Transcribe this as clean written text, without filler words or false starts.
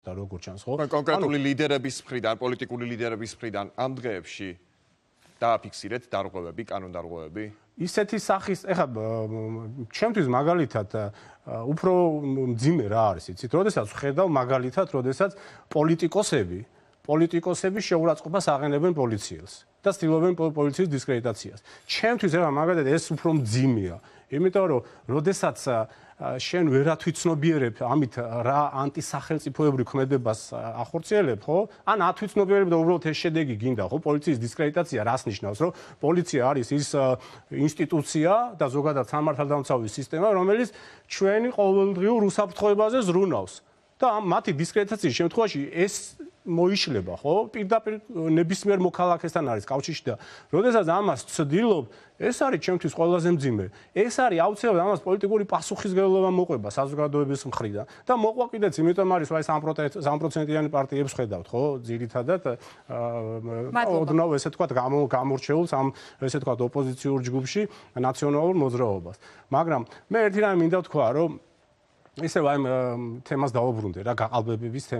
და როგორ ჩანს, ხო? კონკრეტული ლიდერების მხრიდან, პოლიტიკური ლიდერების მხრიდან ამ დღეებში დააფიქსირეთ დარღვევები, კანონდარღვევები? ისეთი სახის, ეხლა ჩემთვის მაგალითად უფრო მძიმე რა არის, იცით, როდესაც ვხედავ მაგალითად, როდესაც პოლიტიკოსები შეურაცხყოფას აღენებენ პოლიციელს და ცდილობენ პოლიციის დისკრედიტაციას. ჩემთვის ეხლა მაგალითად ეს უფრო მძიმეა, იმიტომ რომ როდესაც შენ ვერ ათვითცნობიერებ ამით რა ანტისახელწიფოებრივ ქმედებას ახორციელებ, ხო? ან ათვითცნობიერებ და უბრალოდ ეს შედეგი გინდა, ხო? პოლიციის დისკრედიტაცია რას ნიშნავს, რომ პოლიცია არის ის ინსტიტუცია და ზოგადად სამართალდამცავი სისტემა, რომელიც ჩვენი ყოველდღიურ უსაფრთხოებაზე ზრუნავს. და მათი დისკრედიტაციის შემთხვევაში ეს მოიშლება, ხო? პირდაპირ ნებისმიერ მოქალაქესთან არის კავშირში და როდესაც ამას ვცდილობ, ეს არის ჩემთვის ყველაზე მძიმე. ეს არის აუცილებლად ამას პოლიტიკური პასუხისმგებლობა მოყვება საზოგადოების მხრიდან და მოყვა კიდეც, იმიტომ არის, რომ აი 3%-იანი პარტიებს ხედავთ, ხო? ძირითადად ოდნავ ესე თქვა გამორჩეულს ამ ესე თქვა ოპოზიციურ ჯგუფში ნაციონალურ მოძრაობას. მაგრამ მე ერთი რამე მინდა ვთქვა, რომ ისევ აი თემას დავუბრუნდე რა გაყალბებების თემა